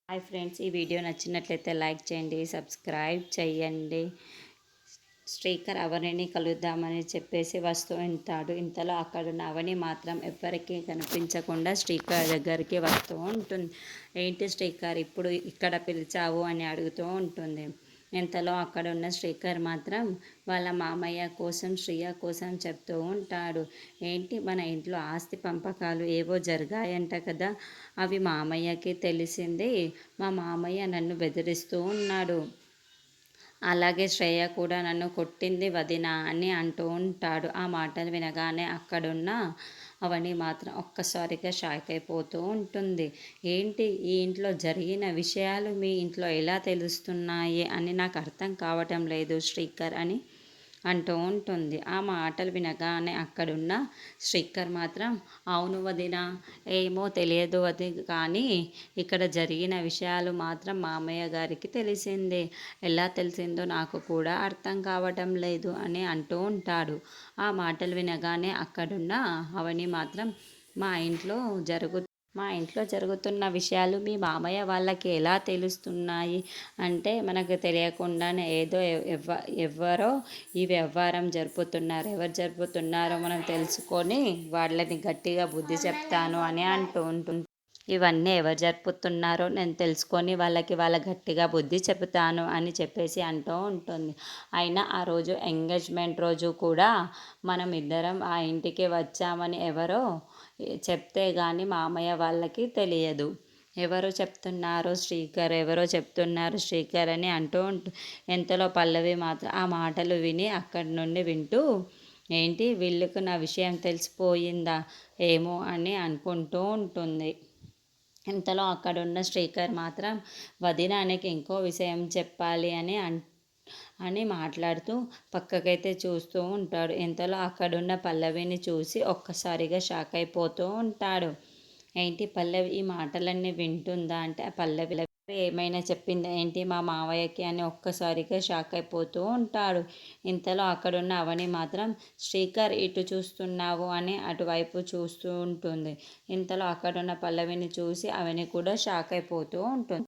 Hi friends, ఈ video నచ్చినట్లయితే like చేయండి, సబ్స్క్రైబ్ చేయండి. శ్రీకర్ అవనిని కలుద్దామని చెప్పేసి వస్తూ ఉంటాడు. ఇంతలో అక్కడున్న అవని మాత్రం ఎవ్వరికీ కనిపించకుండా శ్రీకర్ దగ్గరికి వస్తూ ఉంటుంది. ఏంటి శ్రీకర్ ఇప్పుడు ఇక్కడ పిలిచావు అని అడుగుతూ ఉంటుంది. ఇంతలో అక్కడున్న శ్రీకర్ మాత్రం వాళ్ళ మామయ్య కోసం శ్రియ కోసం చెప్తూ ఉంటాడు. ఏంటి మన ఇంట్లో ఆస్తి పంపకాలు ఏవో జరిగాయంట కదా, అవి మామయ్యకి తెలిసింది. మా మామయ్య నన్ను బెదిరిస్తూ ఉన్నాడు. అలాగే శ్రేయ కూడా నన్ను కొట్టింది వదిన అని అంటూ ఉంటాడు. ఆ మాటలు వినగానే అక్కడున్న అవని మాత్రం ఒక్కసారిగా షాక్ అయిపోతూ ఉంటుంది. ఏంటి ఈ ఇంట్లో జరిగిన విషయాలు మీ ఇంట్లో ఎలా తెలుస్తున్నాయి అని నాకు అర్థం కావటం లేదు శ్రీకర్ అని అంటూ ఉంటుంది. ఆ మాటలు వినగానే అక్కడున్న శ్రీకర్ మాత్రం అవును వదిన, ఏమో తెలియదు అది, కానీ ఇక్కడ జరిగిన విషయాలు మాత్రం మామయ్య గారికి తెలిసిందే. ఎలా తెలిసిందో నాకు కూడా అర్థం కావటం లేదు అని అంటూ ఉంటాడు. ఆ మాటలు వినగానే అక్కడున్న అవని మాత్రం మా ఇంట్లో జరుగుతున్న విషయాలు మీ మామయ్య వాళ్ళకి ఎలా తెలుస్తున్నాయి అంటే, మనకు తెలియకుండానే ఏదో ఎవ్వరో ఈ వ్యవహారం జరుపుతున్నారు. ఎవరు జరుపుతున్నారో మనం తెలుసుకొని వాళ్ళని గట్టిగా బుద్ధి చెప్తాను అని అంటూ ఉంటుంది. ఇవన్నీ ఎవరు జరుపుతున్నారో నేను తెలుసుకొని వాళ్ళ గట్టిగా బుద్ధి చెబుతాను అని చెప్పేసి అంటూ ఉంటుంది. అయినా ఆ రోజు ఎంగేజ్మెంట్ రోజు కూడా మనం ఇద్దరం ఆ ఇంటికి వచ్చామని ఎవరో చెప్తే కానీ మామయ్య వాళ్ళకి తెలియదు. ఎవరో చెప్తున్నారు శ్రీకర్ అని అంటూ ఎంతలో పల్లవి మాత్రం ఆ మాటలు విని అక్కడి నుండి వింటూ, ఏంటి వీళ్ళకు నా విషయం తెలిసిపోయిందా ఏమో అని అనుకుంటూ ఉంటుంది. ఇంతలో అక్కడున్న శ్రీకర్ మాత్రం వదినానికి ఇంకో విషయం చెప్పాలి అని మాట్లాడుతూ పక్కకైతే చూస్తూ ఉంటాడు. ఇంతలో అక్కడున్న పల్లవిని చూసి ఒక్కసారిగా షాక్ అయిపోతూ ఉంటాడు. ఏంటి పల్లవి ఈ మాటలన్నీ వింటుందా అంటే, ఆ పల్లవి ఏమైనా చెప్పిందా ఏంటి మా మావయ్యకి అని ఒక్కసారిగా షాక్ అయిపోతూ ఉంటాడు. ఇంతలో అక్కడున్న అవని మాత్రం శ్రీకర్ ఇటు చూస్తున్నావు అని అటువైపు చూస్తూ ఉంటుంది. ఇంతలో అక్కడున్న పల్లవిని చూసి అవని కూడా షాక్ అయిపోతూ ఉంటుంది.